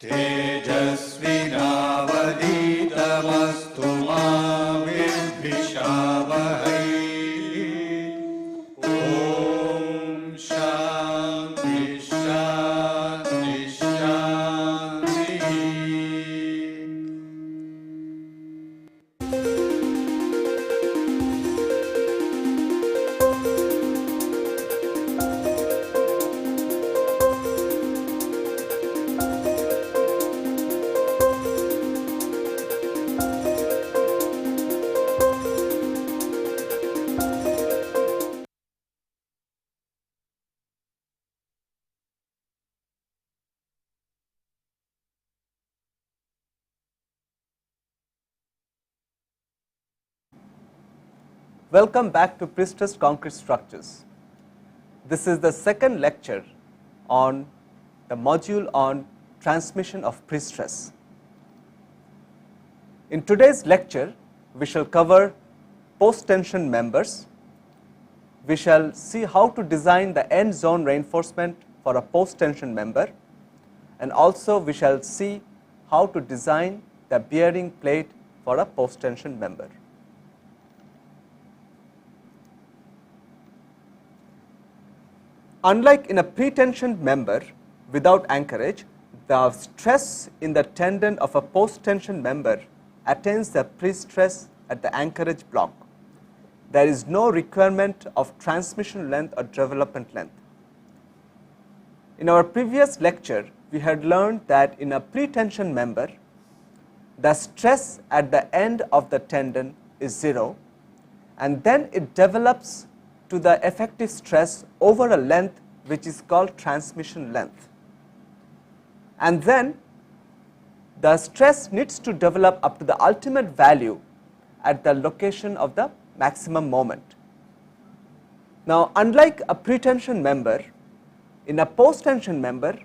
तेजस्विनावधीतमस्तु मा विद्विषावहै। ॐ शान्ति शान्ति शान्तिः। Welcome back to Prestressed concrete structures. This is the second lecture on the module on transmission of prestress. In today's lecture, we shall cover post-tension members. We shall see how to design the end zone reinforcement for a post-tension member, and also we shall see how to design the bearing plate for a post-tension member. Unlike in a pre-tensioned member without anchorage, the stress in the tendon of a post-tension member attains the pre-stress at the anchorage block. There is no requirement of transmission length or development length. In our previous lecture, we had learned that in a pre-tension member, the stress at the end of the tendon is 0, and then it develops to the effective stress over a length which is called transmission length. And then the stress needs to develop up to the ultimate value at the location of the maximum moment. Now, unlike a pre-tension member, in a post-tension member,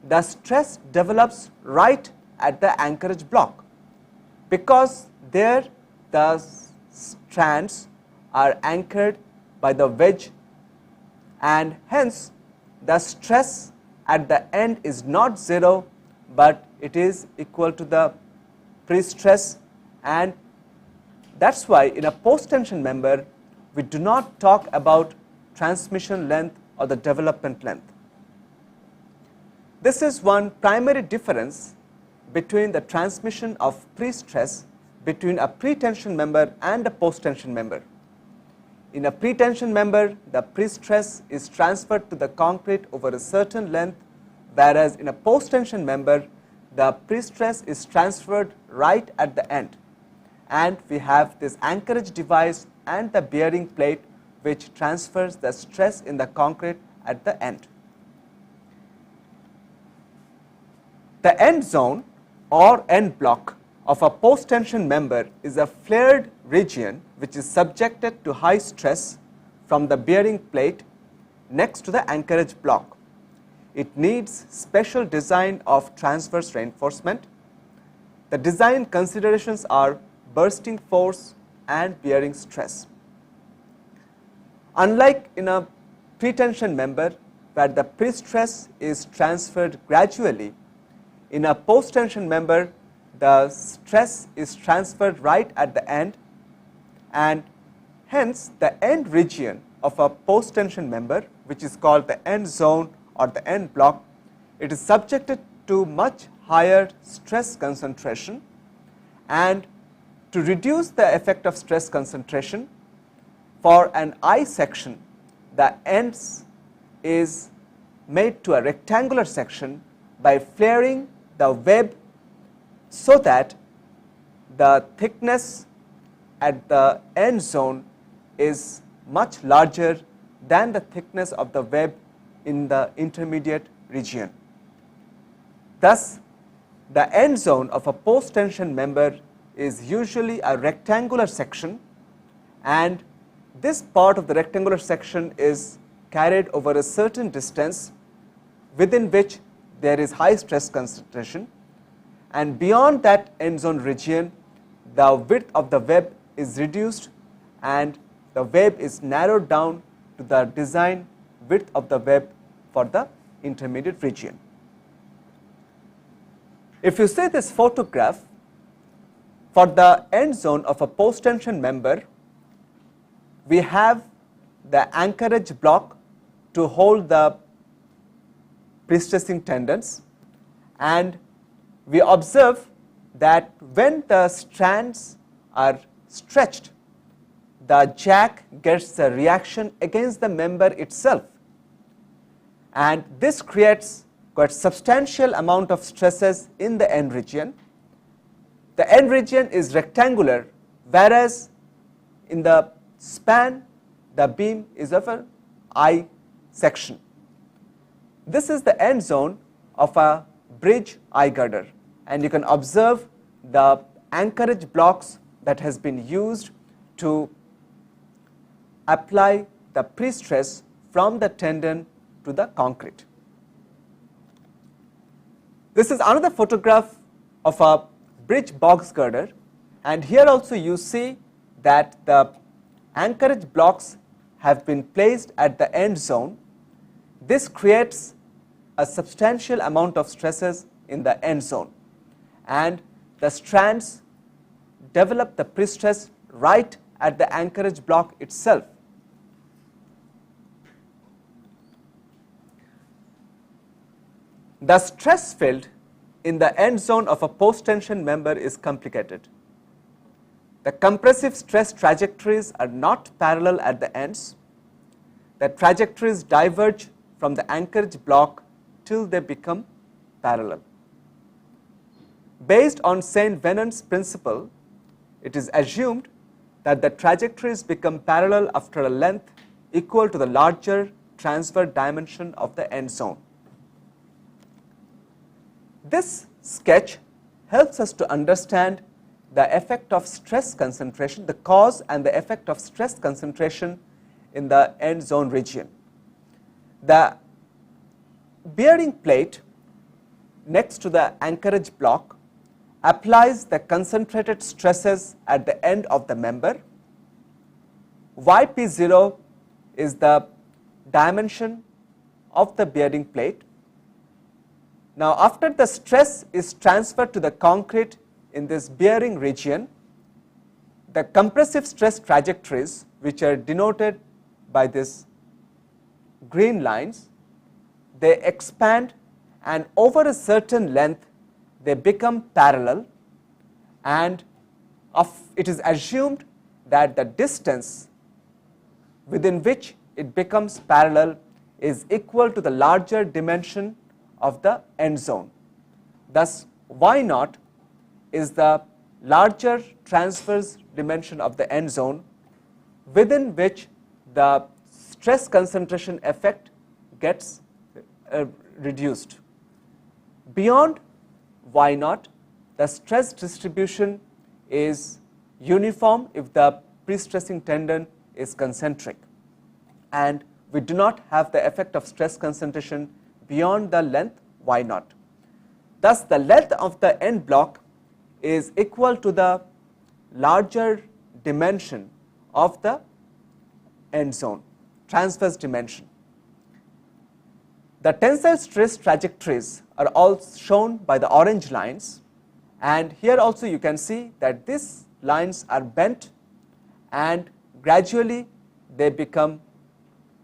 the stress develops right at the anchorage block, because there the strands are anchored by the wedge, and hence the stress at the end is not 0, but it is equal to the pre-stress, and that is why in a post-tension member we do not talk about transmission length or the development length. This is one primary difference between the transmission of pre-stress between a pre-tension member and a post-tension member. In a pre-tension member, the pre-stress is transferred to the concrete over a certain length, whereas in a post-tension member, the pre-stress is transferred right at the end, and we have this anchorage device and the bearing plate which transfers the stress in the concrete at the end. The end zone or end block of a post-tension member is a flared region which is subjected to high stress from the bearing plate next to the anchorage block. It needs special design of transverse reinforcement. The design considerations are bursting force and bearing stress. Unlike in a pre-tension member where the pre-stress is transferred gradually, in a post-tension member the stress is transferred right at the end, and hence the end region of a post-tension member, which is called the end zone or the end block, it is subjected to much higher stress concentration, and to reduce the effect of stress concentration, for an I section the ends is made to a rectangular section by flaring the web so that the thickness at the end zone is much larger than the thickness of the web in the intermediate region. Thus, the end zone of a post-tension member is usually a rectangular section, and this part of the rectangular section is carried over a certain distance within which there is high stress concentration, and beyond that end zone region the width of the web is reduced and the web is narrowed down to the design width of the web for the intermediate region. If you see this photograph, for the end zone of a post-tension member, we have the anchorage block to hold the prestressing tendons, and we observe that when the strands are stretched, the jack gets a reaction against the member itself, and this creates quite substantial amount of stresses in the end region. The end region is rectangular, whereas in the span the beam is of an I section. This is the end zone of a bridge I girder, and you can observe the anchorage blocks that has been used to apply the pre-stress from the tendon to the concrete. This is another photograph of a bridge box girder, and here also you see that the anchorage blocks have been placed at the end zone. This creates a substantial amount of stresses in the end zone, and the strands develop the pre-stress right at the anchorage block itself. The stress field in the end zone of a post-tension member is complicated. The compressive stress trajectories are not parallel at the ends. The trajectories diverge from the anchorage block till they become parallel. Based on St. Venant's principle, it is assumed that the trajectories become parallel after a length equal to the larger transverse dimension of the end zone. This sketch helps us to understand the effect of stress concentration, the cause and the effect of stress concentration in the end zone region. The bearing plate next to the anchorage block applies the concentrated stresses at the end of the member. Yp0 is the dimension of the bearing plate. Now, after the stress is transferred to the concrete in this bearing region, the compressive stress trajectories, which are denoted by these green lines, they expand, and over a certain length they become parallel, and it is assumed that the distance within which it becomes parallel is equal to the larger dimension of the end zone. Thus, Y0 is the larger transverse dimension of the end zone within which the stress concentration effect gets reduced. Beyond Y0, the stress distribution is uniform if the pre-stressing tendon is concentric, and we do not have the effect of stress concentration beyond the length Y0. Thus, the length of the end block is equal to the larger dimension of the end zone, transverse dimension. The tensile stress trajectories are all shown by the orange lines, and here also you can see that these lines are bent and gradually they become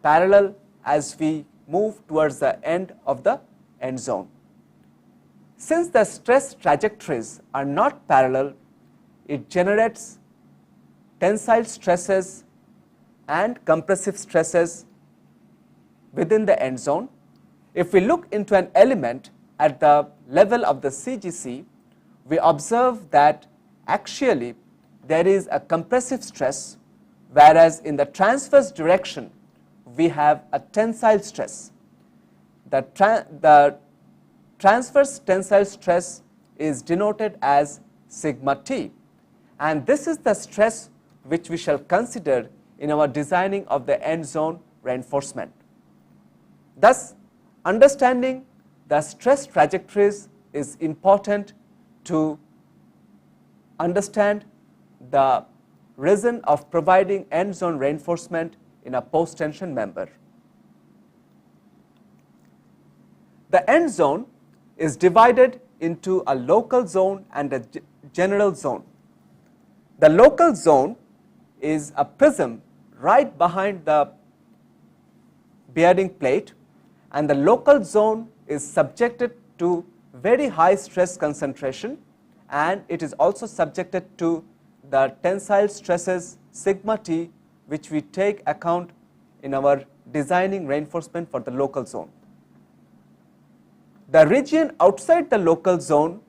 parallel as we move towards the end of the end zone. Since the stress trajectories are not parallel, it generates tensile stresses and compressive stresses within the end zone. If we look into an element at the level of the CGC, we observe that actually there is a compressive stress, whereas in the transverse direction we have a tensile stress. The transverse tensile stress is denoted as sigma t, and this is the stress which we shall consider in our designing of the end zone reinforcement. Thus, understanding the stress trajectories is important to understand the reason of providing end zone reinforcement in a post-tension member. The end zone is divided into a local zone and a general zone. The local zone is a prism right behind the bearing plate, and the local zone is subjected to very high stress concentration, and it is also subjected to the tensile stresses sigma t, which we take account in our designing reinforcement for the local zone. The region outside the local zone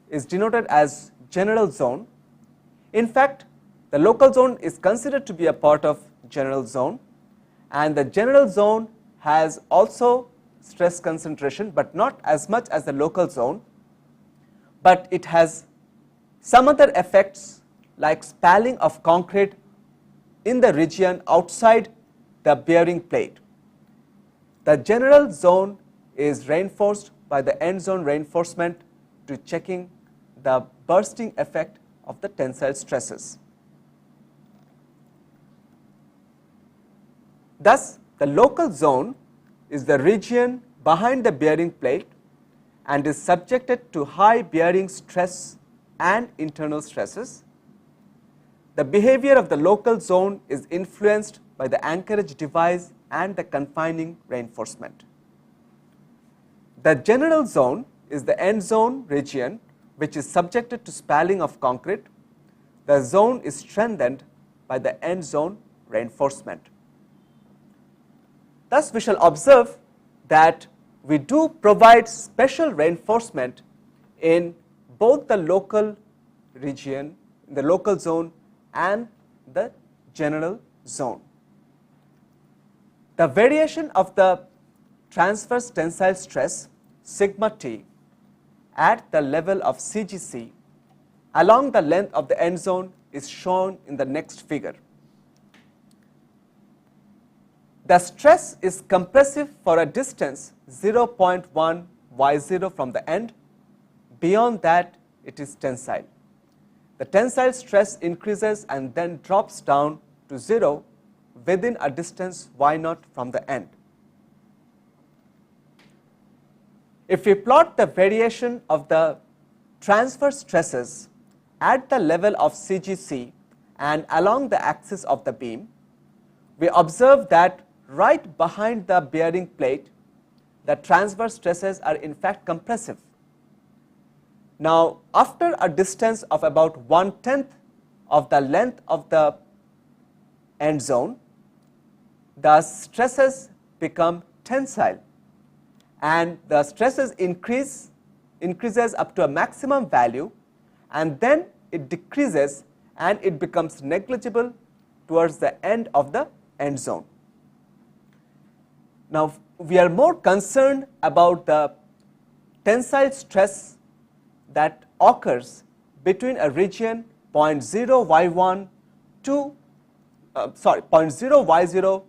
is denoted as general zone. In fact, the local zone is considered to be a part of general zone, and the general zone has also stress concentration, but not as much as the local zone, but it has some other effects like spalling of concrete in the region outside the bearing plate. The general zone is reinforced by the end zone reinforcement to checking the bursting effect of the tensile stresses. Thus, the local zone is the region behind the bearing plate and is subjected to high bearing stress and internal stresses. The behavior of the local zone is influenced by the anchorage device and the confining reinforcement. The general zone is the end zone region which is subjected to spalling of concrete. The zone is strengthened by the end zone reinforcement. Thus, we shall observe that we do provide special reinforcement in both the local region, the local zone, and the general zone. The variation of the transverse tensile stress sigma t at the level of CGC along the length of the end zone is shown in the next figure. The stress is compressive for a distance 0.1 y0 from the end. Beyond that, it is tensile. The tensile stress increases and then drops down to 0 within a distance y0 from the end. If we plot the variation of the transverse stresses at the level of CGC and along the axis of the beam, we observe that right behind the bearing plate, the transverse stresses are in fact compressive. Now, after a distance of about 1/10 of the length of the end zone, the stresses become tensile, and the stresses increases up to a maximum value, and then it decreases and it becomes negligible towards the end of the end zone. Now, we are more concerned about the tensile stress that occurs between a region 0.0 y1 to 0.0 y0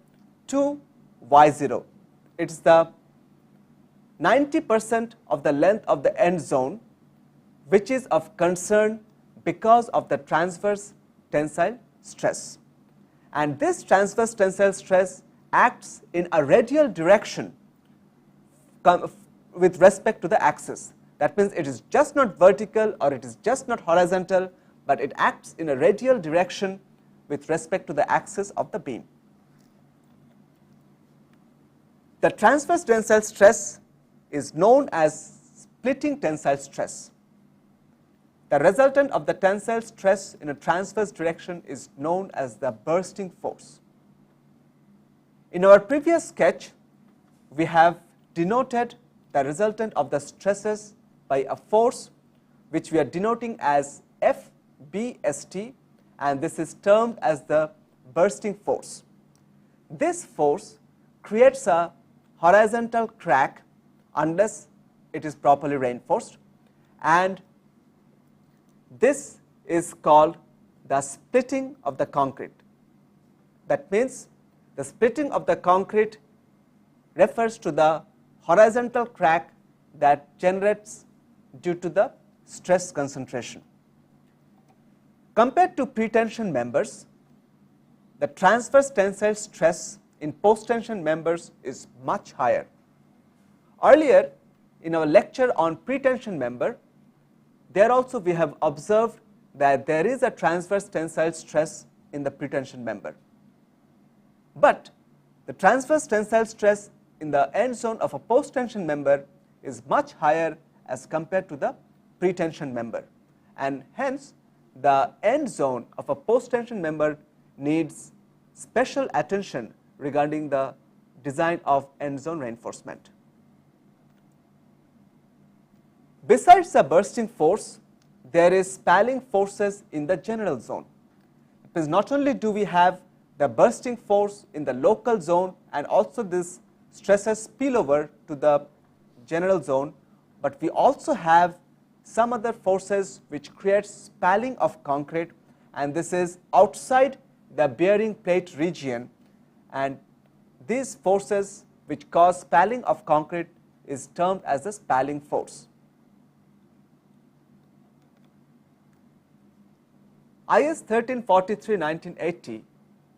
to y0. It is the 90% of the length of the end zone which is of concern because of the transverse tensile stress. And this transverse tensile stress acts in a radial direction with respect to the axis. That means it is just not vertical or it is just not horizontal, but it acts in a radial direction with respect to the axis of the beam. The transverse tensile stress is known as splitting tensile stress. The resultant of the tensile stress in a transverse direction is known as the bursting force. In our previous sketch, we have denoted the resultant of the stresses by a force which we are denoting as FBST, and this is termed as the bursting force. This force creates a horizontal crack unless it is properly reinforced, and this is called the splitting of the concrete. That means the splitting of the concrete refers to the horizontal crack that generates due to the stress concentration. Compared to pre-tension members, the transverse tensile stress in post-tension members is much higher. Earlier, in our lecture on pretension member, there also we have observed that there is a transverse tensile stress in the pretension member. But the transverse tensile stress in the end zone of a post-tension member is much higher as compared to the pretension member, and hence the end zone of a post-tension member needs special attention regarding the design of end zone reinforcement. Besides the bursting force, there is spalling forces in the general zone. Because not only do we have the bursting force in the local zone, and also this stresses spill over to the general zone, but we also have some other forces which create spalling of concrete, and this is outside the bearing plate region, and these forces which cause spalling of concrete is termed as the spalling force. IS 1343-1980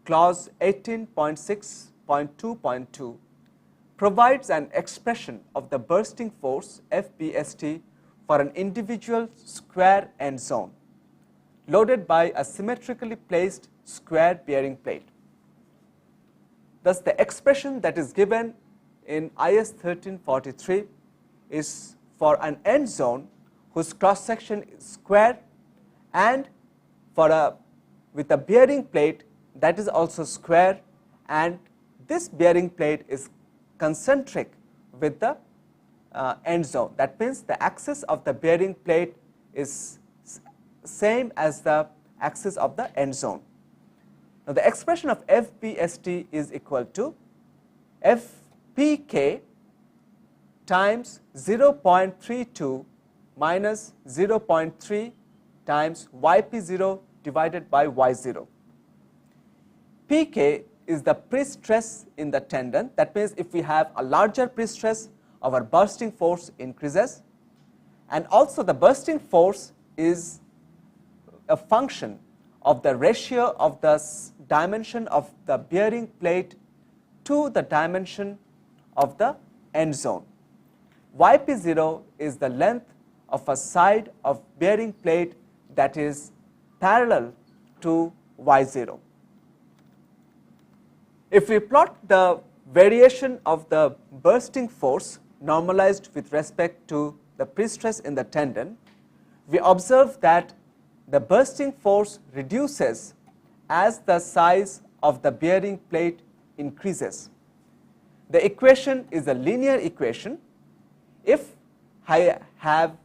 clause 18.6.2.2 provides an expression of the bursting force FBST for an individual square end zone loaded by a symmetrically placed square bearing plate. Thus, the expression that is given in IS 1343 is for an end zone whose cross section is square, and with a bearing plate that is also square, and this bearing plate is concentric with the end zone. That means the axis of the bearing plate is same as the axis of the end zone. Now, the expression of FBST is equal to FPK times 0.32 minus 0.3 times YP0 divided by Y0. PK is the pre-stress in the tendon. That means if we have a larger pre-stress, our bursting force increases, and also the bursting force is a function of the ratio of the dimension of the bearing plate to the dimension of the end zone. YP0 is the length of a side of bearing plate that is parallel to Y0. If we plot the variation of the bursting force normalized with respect to the pre-stress in the tendon, we observe that the bursting force reduces as the size of the bearing plate increases. The equation is a linear equation. If I have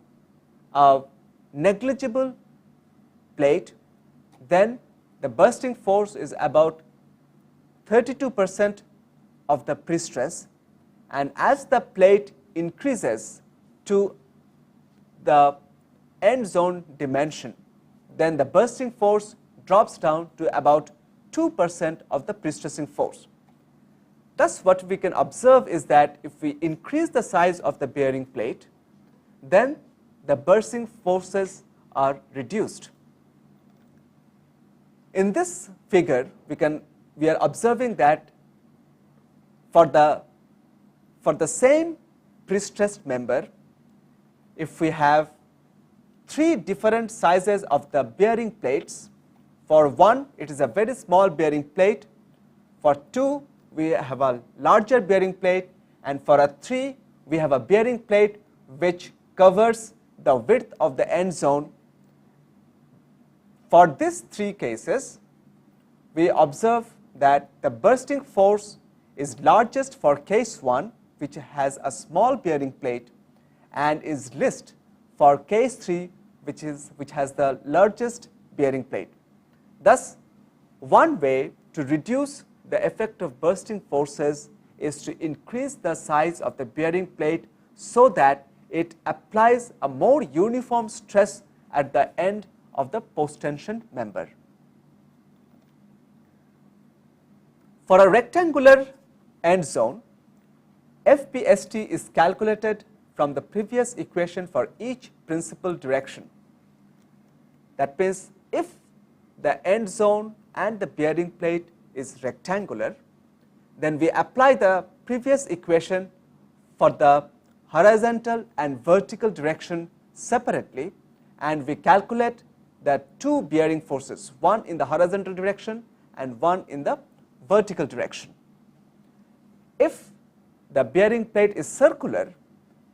a negligible plate, then the bursting force is about 32% of the pre-stress, and as the plate increases to the end zone dimension, then the bursting force drops down to about 2% of the pre-stressing force. Thus, what we can observe is that if we increase the size of the bearing plate, then the bursting forces are reduced. In this figure, we are observing that for the same pre-stressed member, if we have three different sizes of the bearing plates, for one it is a very small bearing plate, for two we have a larger bearing plate, and for a three we have a bearing plate which covers the width of the end zone. For these three cases, we observe that the bursting force is largest for case 1, which has a small bearing plate, and is least for case 3, which has the largest bearing plate. Thus, one way to reduce the effect of bursting forces is to increase the size of the bearing plate so that it applies a more uniform stress at the end of the post-tension member. For a rectangular end zone, FBST is calculated from the previous equation for each principal direction. That means if the end zone and the bearing plate is rectangular, then we apply the previous equation for the horizontal and vertical direction separately, and we calculate the two bearing forces, one in the horizontal direction and one in the vertical direction. If the bearing plate is circular,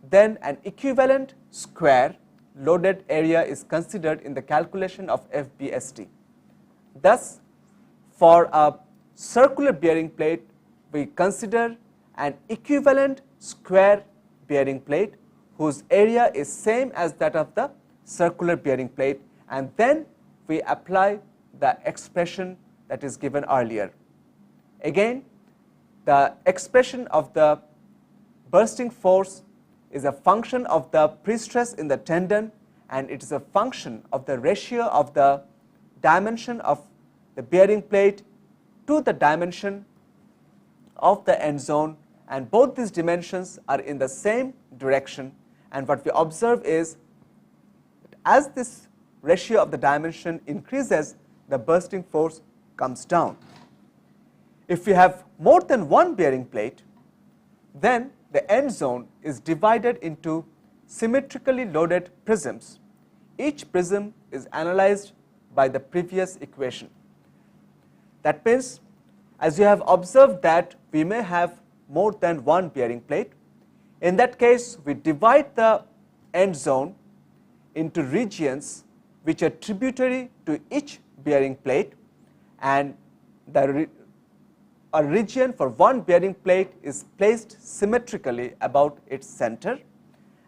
then an equivalent square loaded area is considered in the calculation of FBST. Thus, for a circular bearing plate, we consider an equivalent square bearing plate whose area is same as that of the circular bearing plate, and then we apply the expression that is given earlier. Again, the expression of the bursting force is a function of the pre-stress in the tendon, and it is a function of the ratio of the dimension of the bearing plate to the dimension of the end zone, and both these dimensions are in the same direction. And what we observe is that as this ratio of the dimension increases, the bursting force comes down. If we have more than one bearing plate, then the end zone is divided into symmetrically loaded prisms. Each prism is analyzed by the previous equation. That means, as you have observed that we may have more than one bearing plate, in that case we divide the end zone into regions which are tributary to each bearing plate, and a region for one bearing plate is placed symmetrically about its center,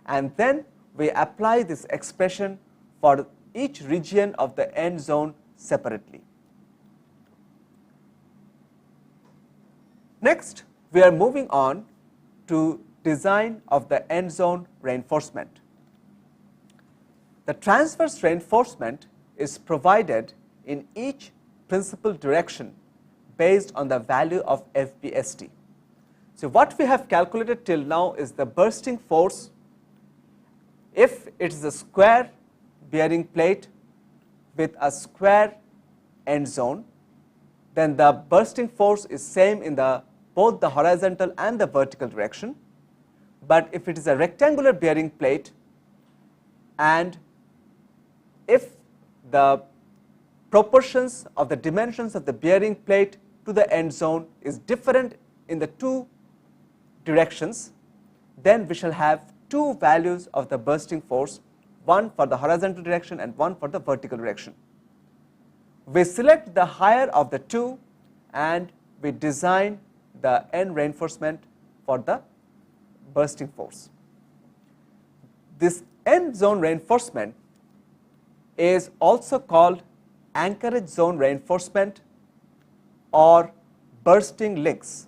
and then we apply this expression for each region of the end zone separately. Next, we are moving on to design of the end zone reinforcement. The transverse reinforcement is provided in each principal direction based on the value of FBST. So what we have calculated till now is the bursting force. If it is a square bearing plate with a square end zone, then the bursting force is same in both the horizontal and the vertical direction. But if it is a rectangular bearing plate, and if the proportions of the dimensions of the bearing plate to the end zone is different in the two directions, then we shall have two values of the bursting force, one for the horizontal direction and one for the vertical direction. We select the higher of the two and we design the end reinforcement for the bursting force. This end zone reinforcement is also called anchorage zone reinforcement or bursting links.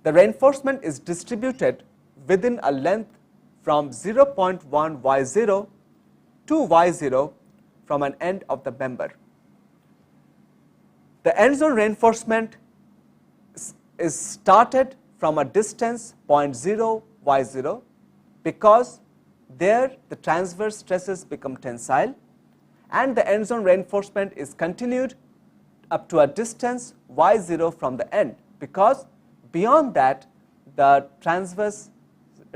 The reinforcement is distributed within a length from 0.1 y0 to y0 from an end of the member. The end zone reinforcement is started from a distance 0.0 y0 because there the transverse stresses become tensile, and the end zone reinforcement is continued up to a distance y0 from the end, because beyond that the transverse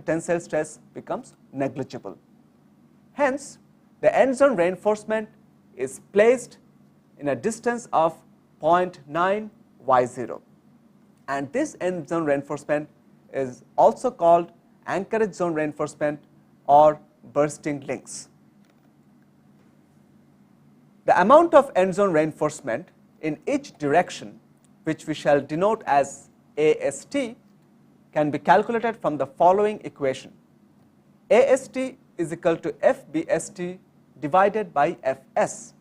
tensile stress becomes negligible. Hence, the end zone reinforcement is placed in a distance of 0.9 y0, and this end zone reinforcement is also called anchorage zone reinforcement or bursting links. The amount of end zone reinforcement in each direction, which we shall denote as AST, can be calculated from the following equation. AST is equal to FBST divided by Fs.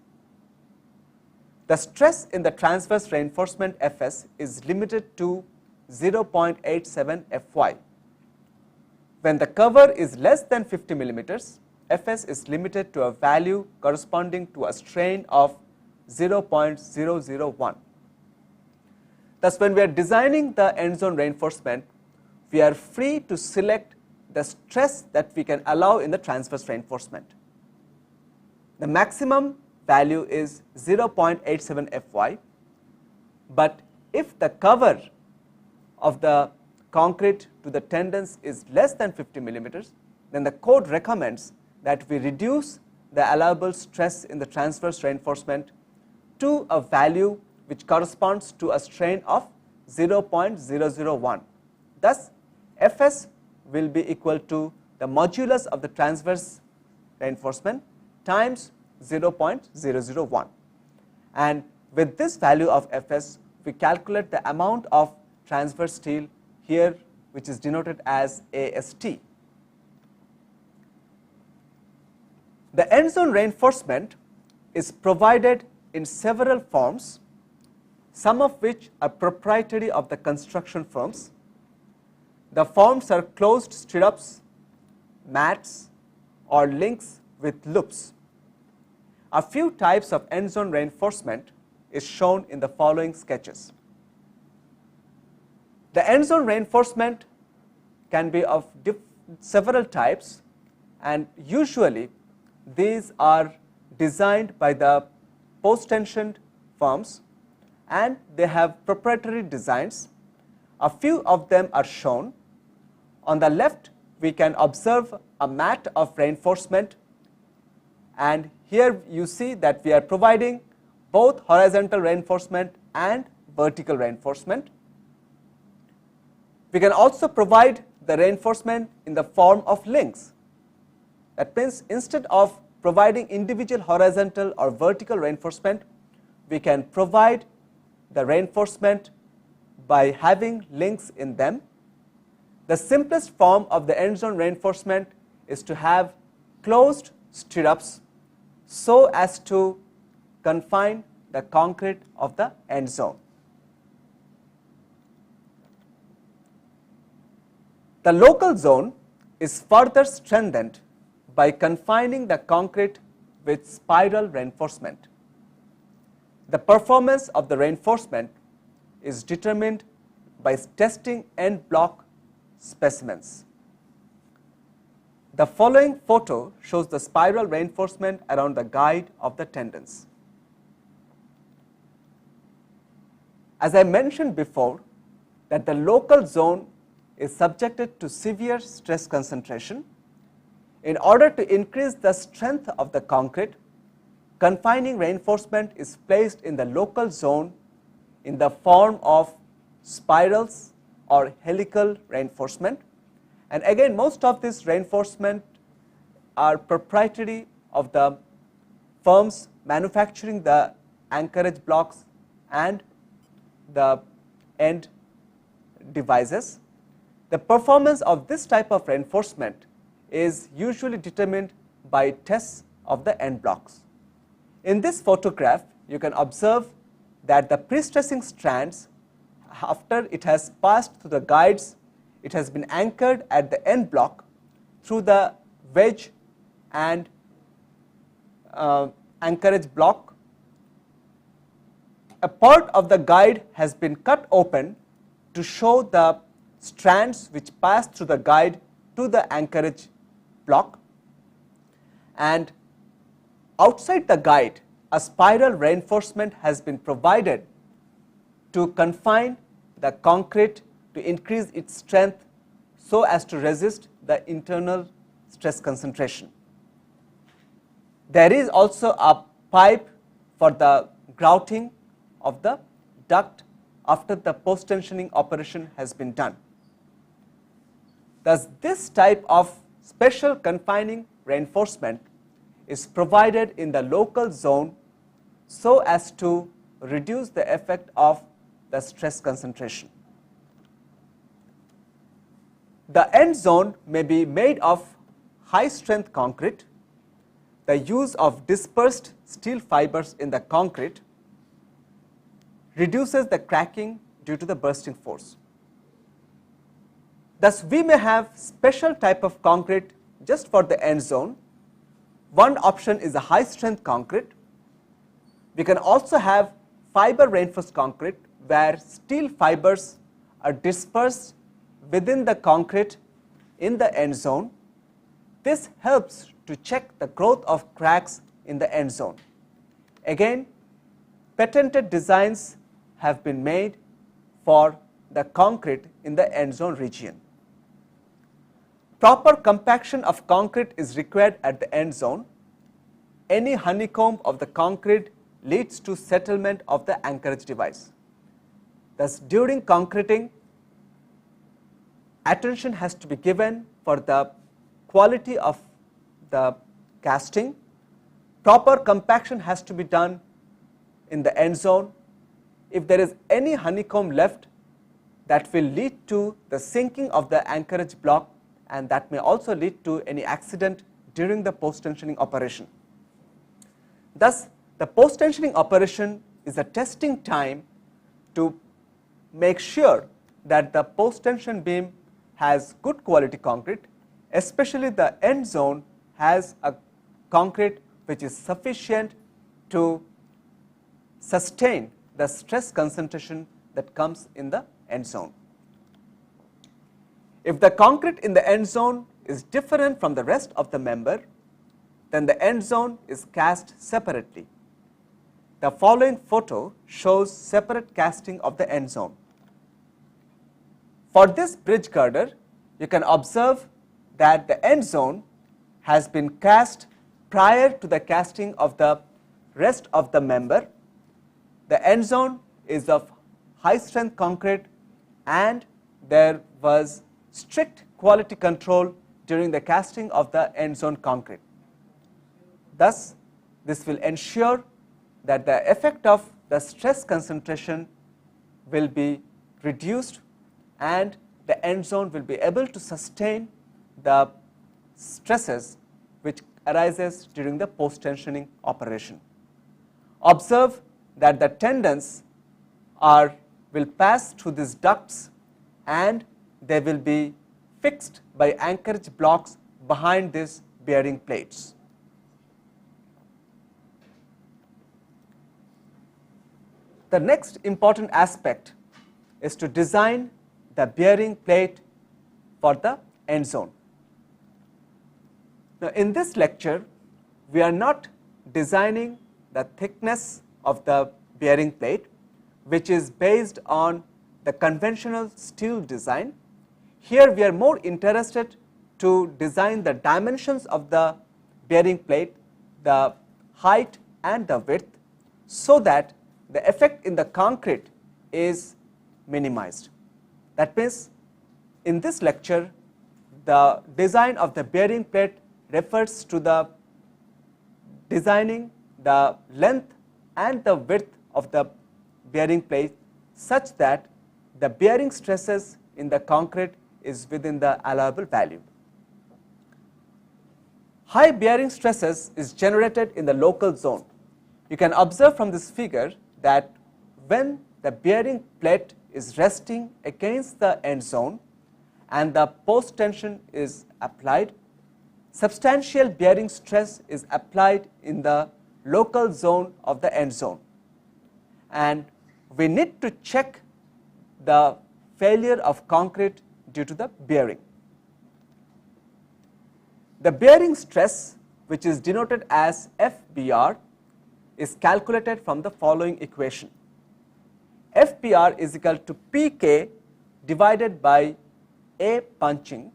The stress in the transverse reinforcement Fs is limited to 0.87 Fy. When the cover is less than 50 millimeters, Fs is limited to a value corresponding to a strain of 0.001. Thus, when we are designing the end zone reinforcement, we are free to select the stress that we can allow in the transverse reinforcement. The maximum value is 0.87 Fy, but if the cover of the concrete to the tendons is less than 50 millimeters, then the code recommends that we reduce the allowable stress in the transverse reinforcement to a value which corresponds to a strain of 0.001. Thus, Fs will be equal to the modulus of the transverse reinforcement times 0.001. And with this value of Fs, we calculate the amount of transverse steel here, which is denoted as AST. The end zone reinforcement is provided in several forms, some of which are proprietary of the construction firms. The forms are closed stirrups, mats, or links with loops. A few types of end zone reinforcement is shown in the following sketches. The end zone reinforcement can be of several types, and usually these are designed by the post-tensioned firms, and they have proprietary designs. A few of them are shown. On the left, we can observe a mat of reinforcement, and here you see that we are providing both horizontal reinforcement and vertical reinforcement. We can also provide the reinforcement in the form of links. That means instead of providing individual horizontal or vertical reinforcement, we can provide the reinforcement by having links in them. The simplest form of the end zone reinforcement is to have closed stirrups so as to confine the concrete of the end zone. The local zone is further strengthened by confining the concrete with spiral reinforcement. The performance of the reinforcement is determined by testing end block specimens. The following photo shows the spiral reinforcement around the guide of the tendons. As I mentioned before, that the local zone is subjected to severe stress concentration. In order to increase the strength of the concrete, confining reinforcement is placed in the local zone in the form of spirals or helical reinforcement. And again, most of these reinforcement are proprietary of the firms manufacturing the anchorage blocks and the end devices. The performance of this type of reinforcement is usually determined by tests of the end blocks. In this photograph, you can observe that the pre-stressing strands, after it has passed through the guides, it has been anchored at the end block through the wedge and anchorage block. A part of the guide has been cut open to show the strands which pass through the guide to the anchorage block, and outside the guide a spiral reinforcement has been provided to confine the concrete to increase its strength so as to resist the internal stress concentration. There is also a pipe for the grouting of the duct after the post-tensioning operation has been done. Thus, this type of special confining reinforcement is provided in the local zone so as to reduce the effect of the stress concentration. The end zone may be made of high strength concrete. The use of dispersed steel fibers in the concrete reduces the cracking due to the bursting force. Thus, we may have special type of concrete just for the end zone. One option is a high strength concrete. We can also have fiber reinforced concrete where steel fibers are dispersed within the concrete in the end zone. This helps to check the growth of cracks in the end zone. Again, patented designs have been made for the concrete in the end zone region. Proper compaction of concrete is required at the end zone. Any honeycomb of the concrete leads to settlement of the anchorage device. Thus, during concreting, attention has to be given for the quality of the casting. Proper compaction has to be done in the end zone. If there is any honeycomb left, that will lead to the sinking of the anchorage block, and that may also lead to any accident during the post-tensioning operation. Thus, the post-tensioning operation is a testing time to make sure that the post-tension beam has good quality concrete, especially the end zone has a concrete which is sufficient to sustain the stress concentration that comes in the end zone. If the concrete in the end zone is different from the rest of the member, then the end zone is cast separately. The following photo shows separate casting of the end zone. For this bridge girder, you can observe that the end zone has been cast prior to the casting of the rest of the member. The end zone is of high strength concrete, and there was strict quality control during the casting of the end zone concrete. Thus, this will ensure that the effect of the stress concentration will be reduced and the end zone will be able to sustain the stresses which arises during the post-tensioning operation. Observe that the tendons will pass through these ducts and they will be fixed by anchorage blocks behind these bearing plates. The next important aspect is to design the bearing plate for the end zone. Now, in this lecture, we are not designing the thickness of the bearing plate, which is based on the conventional steel design. Here we are more interested to design the dimensions of the bearing plate, the height and the width, so that the effect in the concrete is minimized. That means, in this lecture, the design of the bearing plate refers to the designing the length and the width of the bearing plate such that the bearing stresses in the concrete is within the allowable value. High bearing stresses is generated in the local zone. You can observe from this figure that when the bearing plate is resting against the end zone and the post tension is applied, substantial bearing stress is applied in the local zone of the end zone, and we need to check the failure of concrete due to the bearing. The bearing stress, which is denoted as FBR, is calculated from the following equation. FBR is equal to Pk divided by A punching,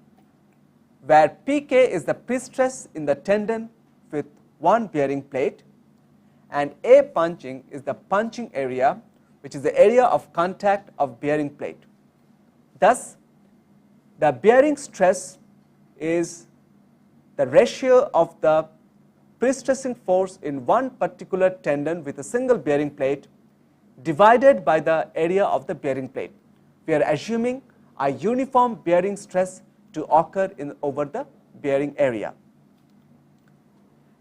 where Pk is the prestress in the tendon with one bearing plate, and A punching is the punching area, which is the area of contact of bearing plate. Thus, the bearing stress is the ratio of the prestressing force in one particular tendon with a single bearing plate divided by the area of the bearing plate. We are assuming a uniform bearing stress to occur over the bearing area.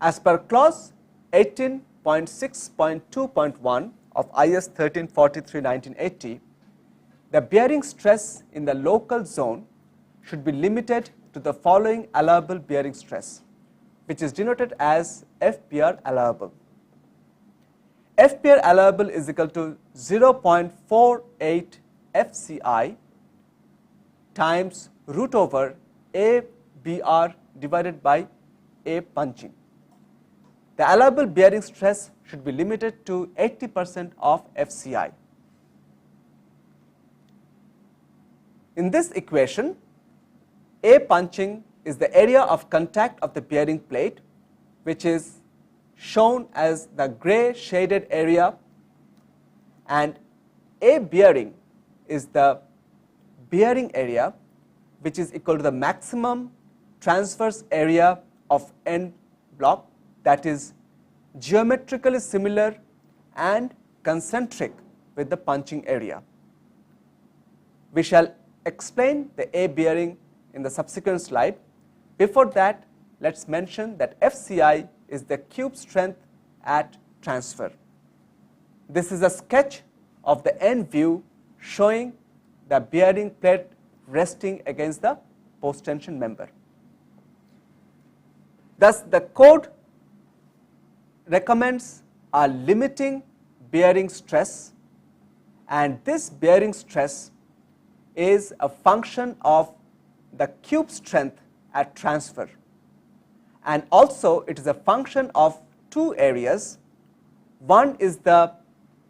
As per clause 18.6.2.1 of IS 1343/1980, the bearing stress in the local zone should be limited to the following allowable bearing stress, which is denoted as FBR allowable. FBR allowable is equal to 0.48 FCI times root over ABR divided by A punching. The allowable bearing stress should be limited to 80% of FCI. In this equation, A punching is the area of contact of the bearing plate, which is shown as the gray shaded area, and A bearing is the bearing area, which is equal to the maximum transverse area of end block, that is geometrically similar and concentric with the punching area. We shall explain the A bearing in the subsequent slide. Before that, let us mention that FCI is the cube strength at transfer. This is a sketch of the end view showing the bearing plate resting against the post-tension member. Thus, the code recommends a limiting bearing stress, and this bearing stress is a function of the cube strength at transfer, and also it is a function of two areas. One is the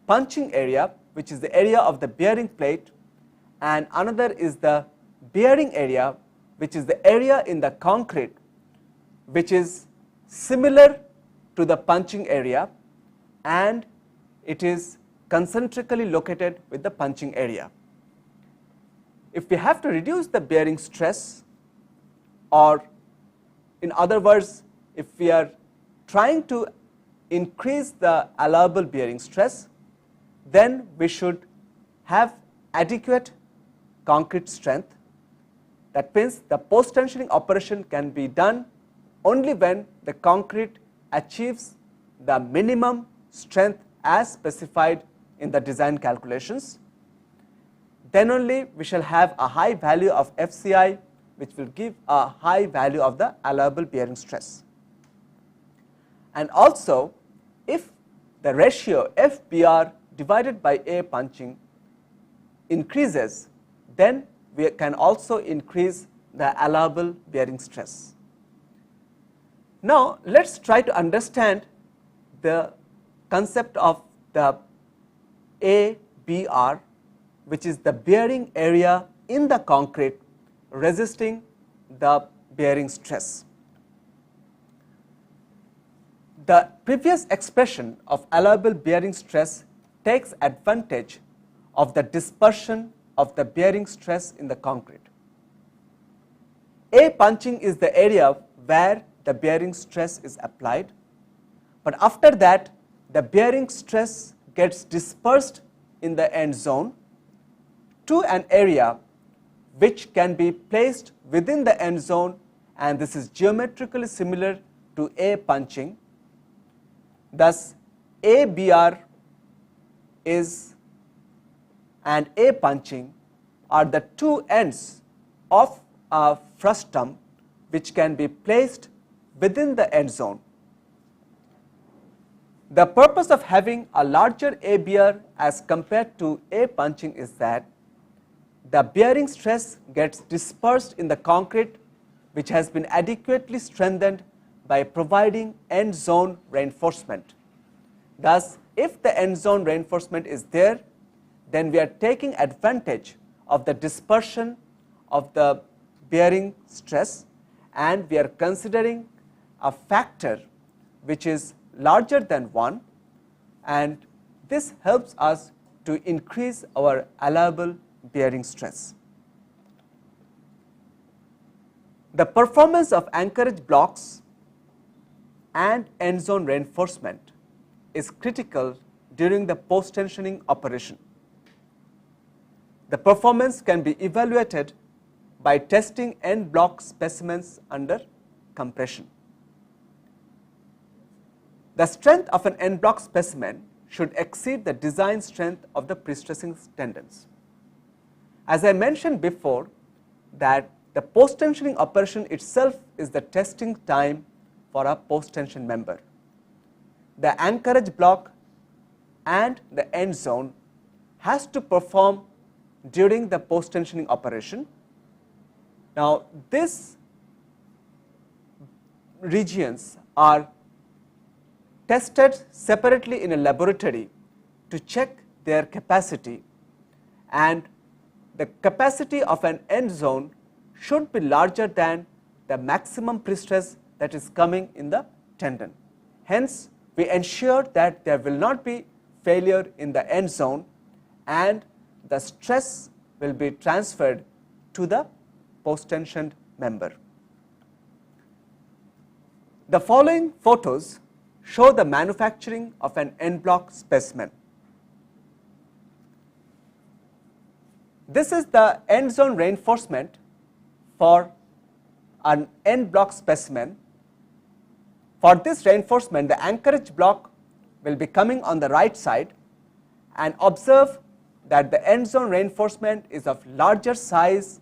punching area, which is the area of the bearing plate, and another is the bearing area, which is the area in the concrete which is similar to the punching area, and it is concentrically located with the punching area. If we have to reduce the bearing stress, or in other words, if we are trying to increase the allowable bearing stress, then we should have adequate concrete strength. That means the post-tensioning operation can be done only when the concrete achieves the minimum strength as specified in the design calculations. Then only we shall have a high value of FCI, which will give a high value of the allowable bearing stress. And also, if the ratio FBR divided by A punching increases, then we can also increase the allowable bearing stress. Now, let us try to understand the concept of the ABR, which is the bearing area in the concrete resisting the bearing stress. The previous expression of allowable bearing stress takes advantage of the dispersion of the bearing stress in the concrete. A punching is the area where the bearing stress is applied, but after that the bearing stress gets dispersed in the end zone to an area which can be placed within the end zone, and this is geometrically similar to A punching. Thus, ABR and A punching are the two ends of a frustum which can be placed within the end zone. The purpose of having a larger ABR as compared to A punching is that the bearing stress gets dispersed in the concrete, which has been adequately strengthened by providing end zone reinforcement. Thus, if the end zone reinforcement is there, then we are taking advantage of the dispersion of the bearing stress, and we are considering a factor which is larger than 1, and this helps us to increase our allowable bearing stress. The performance of anchorage blocks and end zone reinforcement is critical during the post-tensioning operation. The performance can be evaluated by testing end block specimens under compression. The strength of an end block specimen should exceed the design strength of the prestressing tendons. As I mentioned before, that the post-tensioning operation itself is the testing time for a post-tension member. The anchorage block and the end zone has to perform during the post-tensioning operation. Now, these regions are tested separately in a laboratory to check their capacity, and the capacity of an end zone should be larger than the maximum prestress that is coming in the tendon. Hence, we ensure that there will not be failure in the end zone and the stress will be transferred to the post-tensioned member. The following photos show the manufacturing of an end block specimen. This is the end zone reinforcement for an end block specimen. For this reinforcement, the anchorage block will be coming on the right side, and observe that the end zone reinforcement is of larger size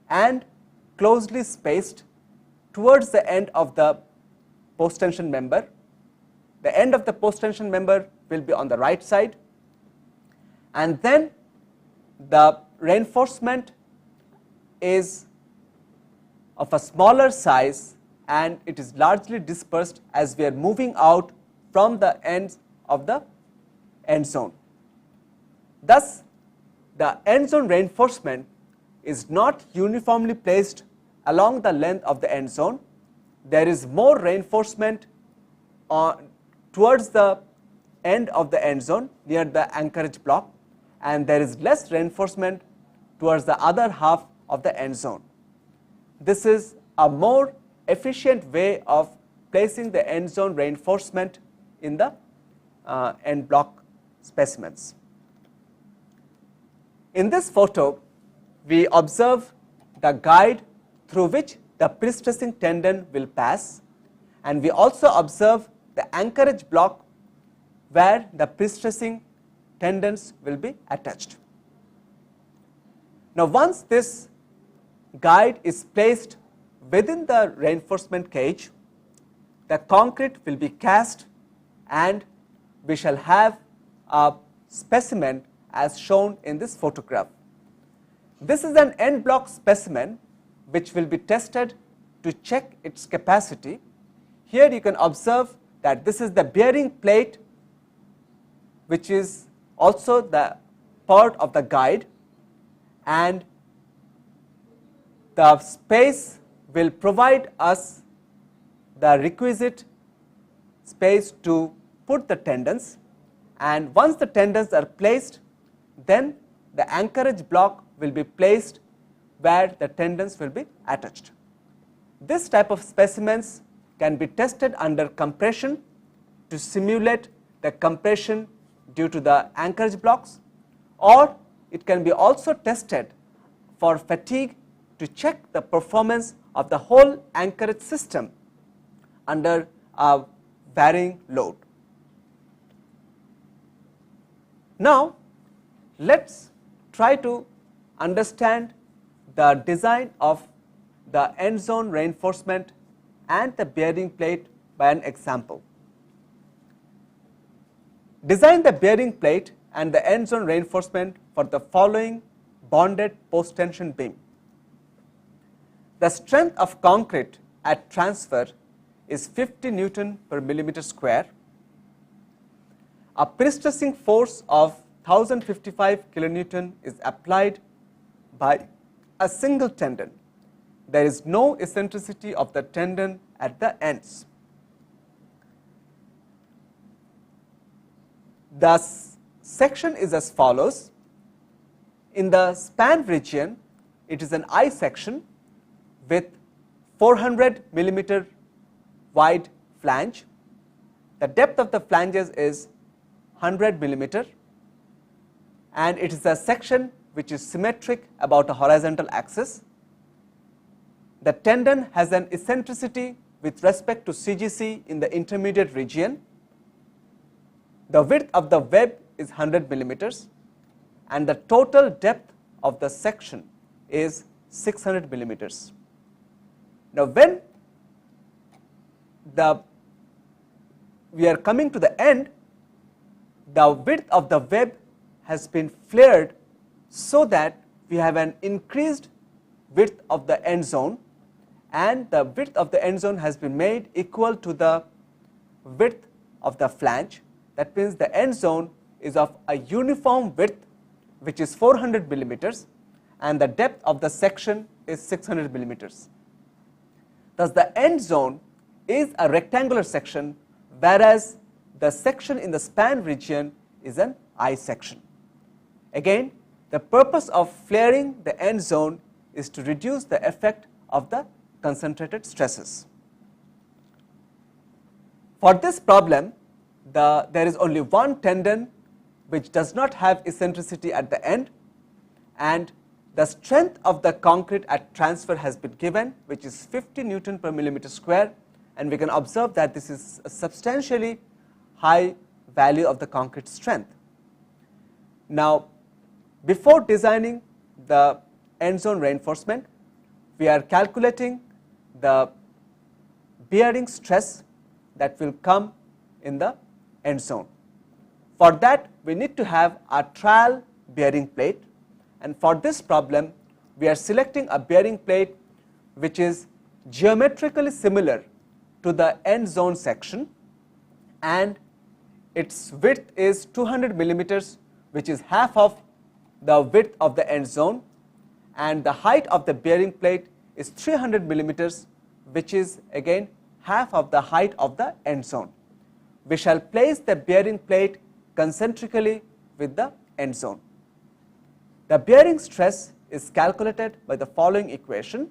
and closely spaced towards the end of the post-tension member. The end of the post-tension member will be on the right side, and then the reinforcement is of a smaller size and it is largely dispersed as we are moving out from the ends of the end zone. Thus, the end zone reinforcement is not uniformly placed along the length of the end zone. There is more reinforcement towards the end of the end zone near the anchorage block, and there is less reinforcement towards the other half of the end zone. This is a more efficient way of placing the end zone reinforcement in the end block specimens. In this photo, we observe the guide through which the pre-stressing tendon will pass, and we also observe the anchorage block where the pre-stressing tendons will be attached. Now, once this guide is placed within the reinforcement cage, the concrete will be cast and we shall have a specimen as shown in this photograph. This is an end block specimen which will be tested to check its capacity. Here you can observe that this is the bearing plate, which is also the part of the guide, and the space will provide us the requisite space to put the tendons, and once the tendons are placed, then the anchorage block will be placed where the tendons will be attached. This type of specimens can be tested under compression to simulate the compression due to the anchorage blocks, or it can be also tested for fatigue to check the performance of the whole anchorage system under a varying load. Now, let us try to understand the design of the end zone reinforcement and the bearing plate by an example. Design the bearing plate and the end zone reinforcement for the following bonded post-tension beam. The strength of concrete at transfer is 50 Newton per millimeter square. A pre-stressing force of 1055 kilonewton is applied by a single tendon. There is no eccentricity of the tendon at the ends. The section is as follows. In the span region, it is an I section with 400 millimeter wide flange. The depth of the flanges is 100 millimeter, and it is a section which is symmetric about a horizontal axis. The tendon has an eccentricity with respect to CGC in the intermediate region. The width of the web is 100 millimeters, and the total depth of the section is 600 millimeters. Now, when we are coming to the end, the width of the web has been flared so that we have an increased width of the end zone, and the width of the end zone has been made equal to the width of the flange. That means the end zone is of a uniform width which is 400 millimeters, and the depth of the section is 600 millimeters. Thus, the end zone is a rectangular section, whereas the section in the span region is an I section. Again, the purpose of flaring the end zone is to reduce the effect of the concentrated stresses. For this problem, there is only one tendon which does not have eccentricity at the end, and the strength of the concrete at transfer has been given, which is 50 Newton per millimeter square, and we can observe that this is a substantially high value of the concrete strength. Now, before designing the end zone reinforcement, we are calculating the bearing stress that will come in the end zone. For that, we need to have a trial bearing plate, and for this problem, we are selecting a bearing plate which is geometrically similar to the end zone section, and its width is 200 millimeters, which is half of the width of the end zone, and the height of the bearing plate is 300 millimeters, which is again half of the height of the end zone. We shall place the bearing plate concentrically with the end zone. The bearing stress is calculated by the following equation.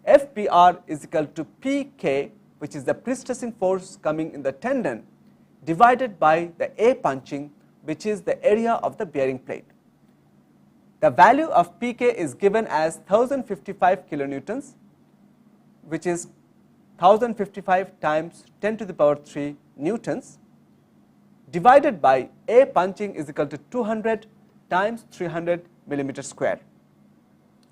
FBR is equal to Pk, which is the prestressing force coming in the tendon, divided by the A punching, which is the area of the bearing plate. The value of Pk is given as 1055 kilonewtons, which is 1055 times 10 to the power 3 newtons, divided by A punching is equal to 200 times 300 millimeter square.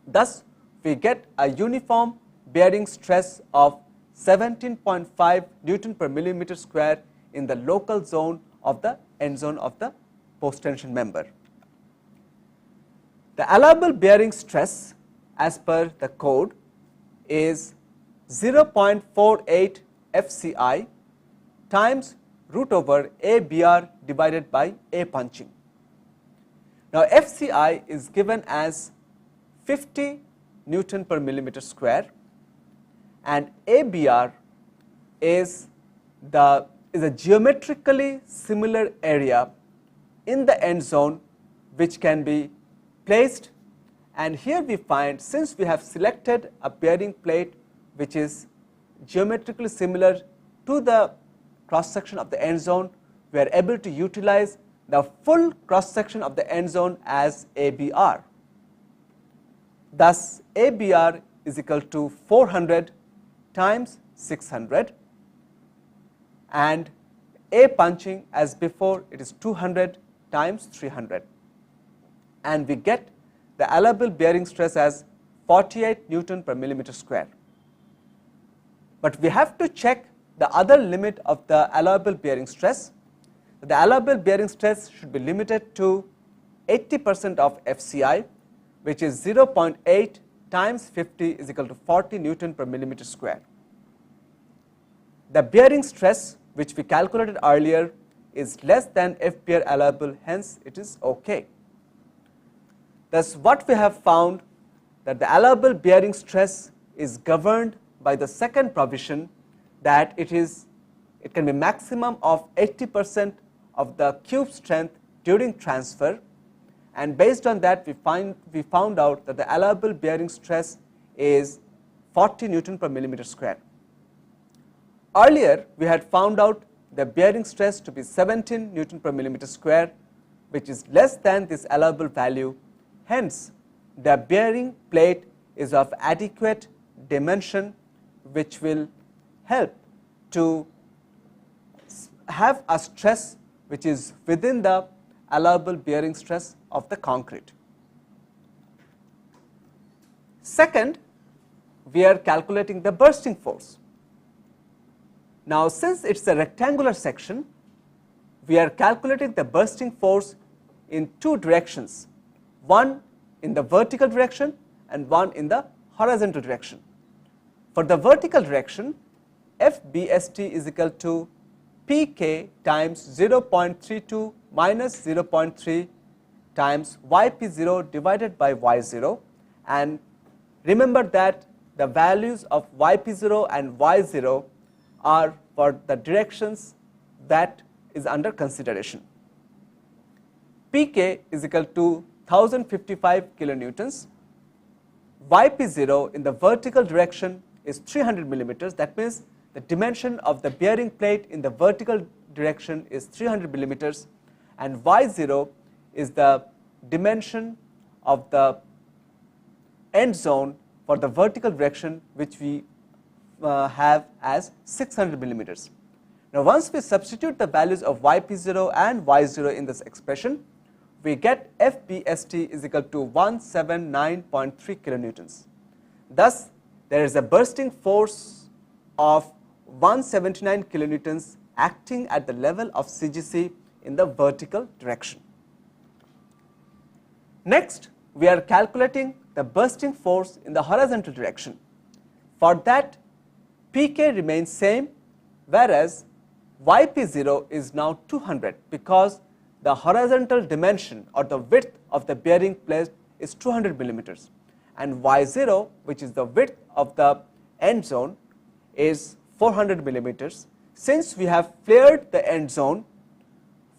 Thus, we get a uniform bearing stress of 17.5 Newton per millimeter square in the local zone of the end zone of the post-tension member. The allowable bearing stress as per the code is 0.48 FCI times root over ABR divided by A punching. Now, FCI is given as 50 Newton per millimeter square, and ABR is a geometrically similar area in the end zone which can be placed, and here we find, since we have selected a bearing plate which is geometrically similar to the cross section of the end zone, we are able to utilize the full cross section of the end zone as ABR. Thus, ABR is equal to 400 times 600, and A punching as before, it is 200 times 300, and we get the allowable bearing stress as 48 Newton per millimeter square. But we have to check the other limit of the allowable bearing stress. The allowable bearing stress should be limited to 80% of FCI, which is 0.8 times 50 is equal to 40 Newton per millimeter square. The bearing stress which we calculated earlier is less than FBR allowable, hence it is okay. Thus, what we have found, that the allowable bearing stress is governed by the second provision, that it can be maximum of 80% of the cube strength during transfer, and based on that we found out that the allowable bearing stress is 40 Newton per millimeter square. Earlier we had found out the bearing stress to be 17 Newton per millimeter square, which is less than this allowable value. Hence, the bearing plate is of adequate dimension, which will help to have a stress which is within the allowable bearing stress of the concrete. Second, we are calculating the bursting force. Now, since it is a rectangular section, we are calculating the bursting force in two directions, one in the vertical direction and one in the horizontal direction. For the vertical direction, FBST is equal to Pk times 0.32 minus 0.3 times Yp0 divided by Y0, and remember that the values of yp0 and y0 are for the directions that is under consideration. Pk is equal to 1055 kilonewtons. Yp0 in the vertical direction is 300 millimeters. That means the dimension of the bearing plate in the vertical direction is 300 millimeters, and y0 is the dimension of the end zone for the vertical direction, which we have as 600 millimeters. Now, once we substitute the values of yp0 and y0 in this expression, we get FBST is equal to 179.3 kilonewtons. Thus, there is a bursting force of 179 kilonewtons acting at the level of CGC in the vertical direction. Next, we are calculating the bursting force in the horizontal direction. For that, Pk remains same, whereas Yp0 is now 200 because the horizontal dimension or the width of the bearing plate is 200 millimeters, and y0, which is the width of the end zone, is 400 millimeters. Since we have flared the end zone,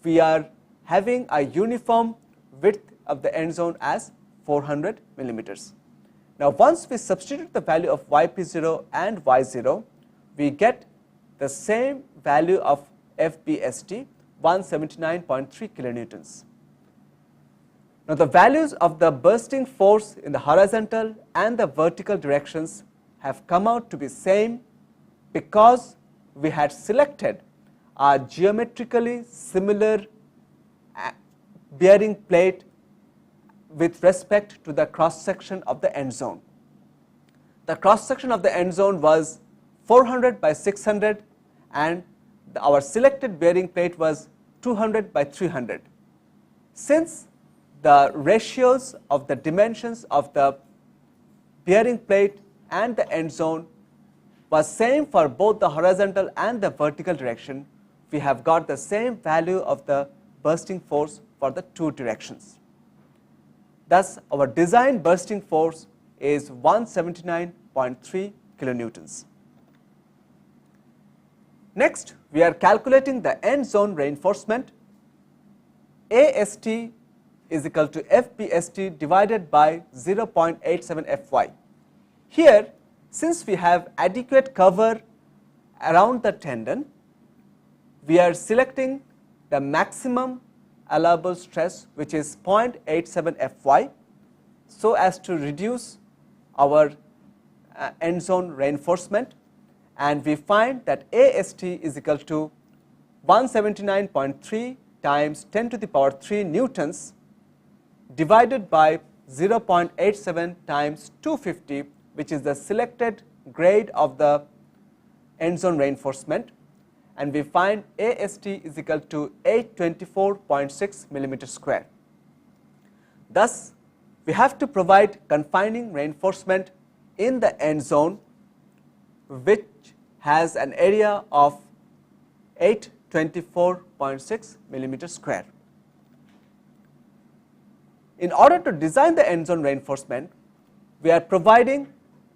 we are having a uniform width of the end zone as 400 millimeters. Now, once we substitute the value of yp0 and y0, we get the same value of FBST, 179.3 kilonewtons. Now, the values of the bursting force in the horizontal and the vertical directions have come out to be same because we had selected a geometrically similar bearing plate with respect to the cross section of the end zone. The cross section of the end zone was 400 by 600, and our selected bearing plate was 200 by 300. Since the ratios of the dimensions of the bearing plate and the end zone was same for both the horizontal and the vertical direction, we have got the same value of the bursting force for the two directions. Thus, our design bursting force is 179.3 kilonewtons. Next, we are calculating the end zone reinforcement. AST is equal to FBST divided by 0.87 Fy. Here, since we have adequate cover around the tendon, we are selecting the maximum allowable stress, which is 0.87 Fy, so as to reduce our end zone reinforcement, and we find that AST is equal to 179.3 times 10 to the power 3 newtons divided by 0.87 times 250, which is the selected grade of the end zone reinforcement, and we find AST is equal to 824.6 millimeter square. Thus, we have to provide confining reinforcement in the end zone, which has an area of 824.6 millimeter square. In order to design the end zone reinforcement, we are providing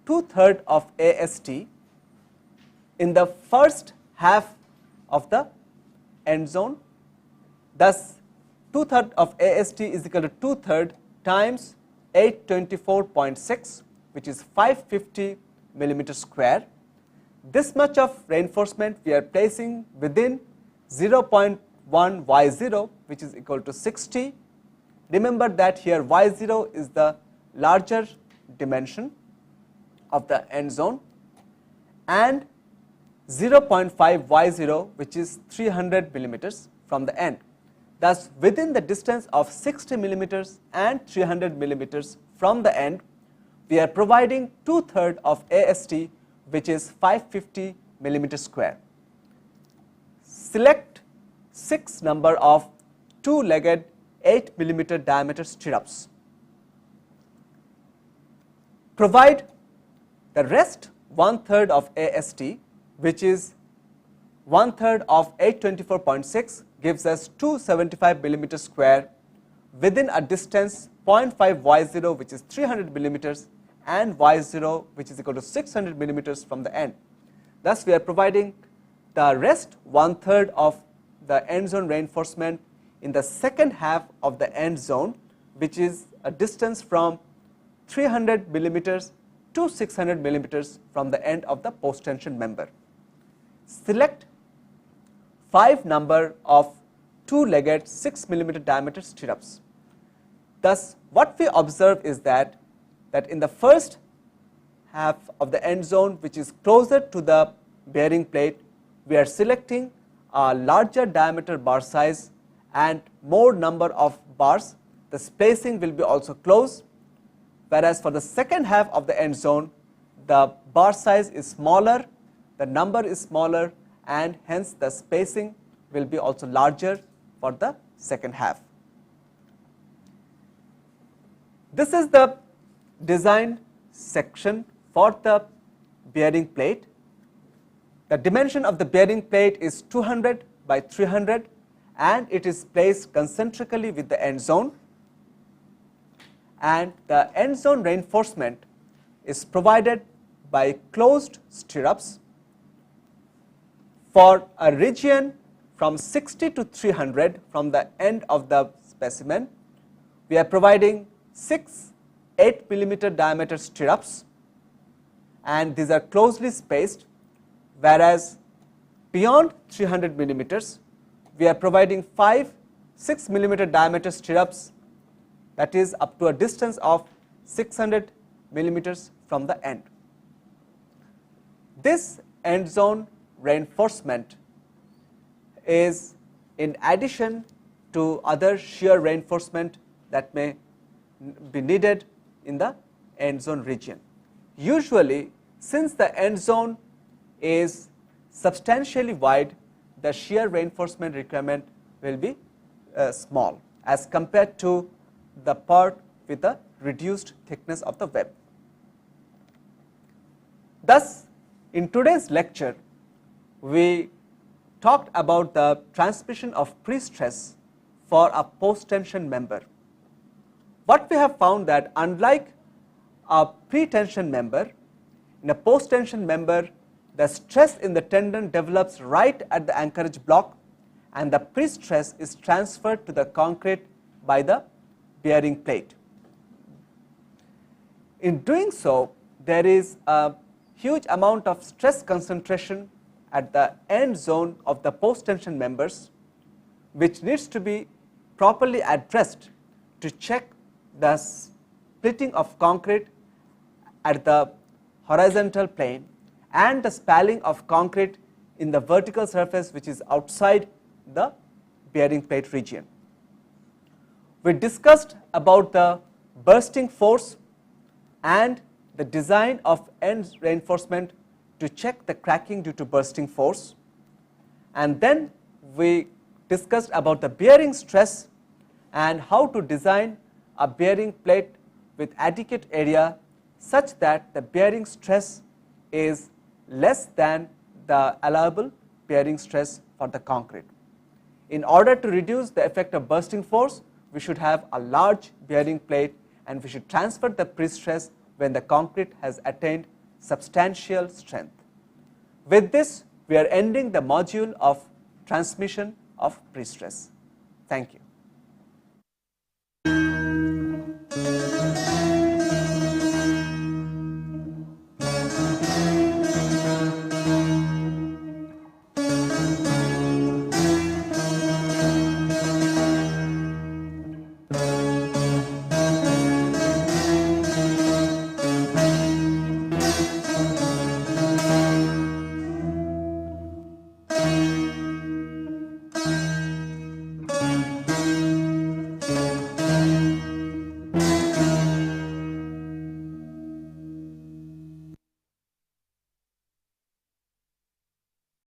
2/3 of AST in the first half of the end zone. Thus, 2/3 of AST is equal to 2/3 times 824.6, which is 550 millimeter square. This much of reinforcement we are placing within 0.1 y0, which is equal to 60. Remember that here y0 is the larger dimension of the end zone, and 0.5 y0, which is 300 millimeters from the end. Thus, within the distance of 60 millimeters and 300 millimeters from the end, we are providing 2/3 of AST, which is 550 millimeter square. Select 6 number of 2-legged 8 millimeter diameter stirrups. Provide the rest 1/3 of AST, which is 1/3 of 824.6, gives us 275 millimeter square within a distance 0.5 y0, which is 300 millimeters, and y0, which is equal to 600 millimeters from the end. Thus, we are providing the rest 1/3 of the end zone reinforcement in the second half of the end zone, which is a distance from 300 millimeters to 600 millimeters from the end of the post-tension member. Select 5 number of 2-legged 6 millimeter diameter stirrups. Thus, what we observe is that in the first half of the end zone, which is closer to the bearing plate, we are selecting a larger diameter bar size and more number of bars. The spacing will be also close, whereas for the second half of the end zone, the bar size is smaller, the number is smaller, and hence the spacing will be also larger for the second half. This is the design section for the bearing plate. The dimension of the bearing plate is 200 by 300, and it is placed concentrically with the end zone, and the end zone reinforcement is provided by closed stirrups. For a region from 60 to 300 from the end of the specimen, we are providing 6 8 millimeter diameter stirrups, and these are closely spaced, whereas beyond 300 millimeters, we are providing 5 6 millimeter diameter stirrups, that is up to a distance of 600 millimeters from the end. This end zone reinforcement is in addition to other shear reinforcement that may be needed in the end zone region. Usually, since the end zone is substantially wide, the shear reinforcement requirement will be small as compared to the part with the reduced thickness of the web. Thus, in today's lecture, we talked about the transmission of pre-stress for a post-tension member. What we have found that unlike a pre-tension member, in a post-tension member, the stress in the tendon develops right at the anchorage block, and the pre-stress is transferred to the concrete by the bearing plate. In doing so, there is a huge amount of stress concentration at the end zone of the post-tension members, which needs to be properly addressed to check the splitting of concrete at the horizontal plane and the spalling of concrete in the vertical surface, which is outside the bearing plate region. We discussed about the bursting force and the design of end reinforcement to check the cracking due to bursting force, and then we discussed about the bearing stress and how to design a bearing plate with adequate area such that the bearing stress is less than the allowable bearing stress for the concrete. In order to reduce the effect of bursting force, we should have a large bearing plate, and we should transfer the pre-stress when the concrete has attained substantial strength. With this, we are ending the module of transmission of pre-stress. Thank you.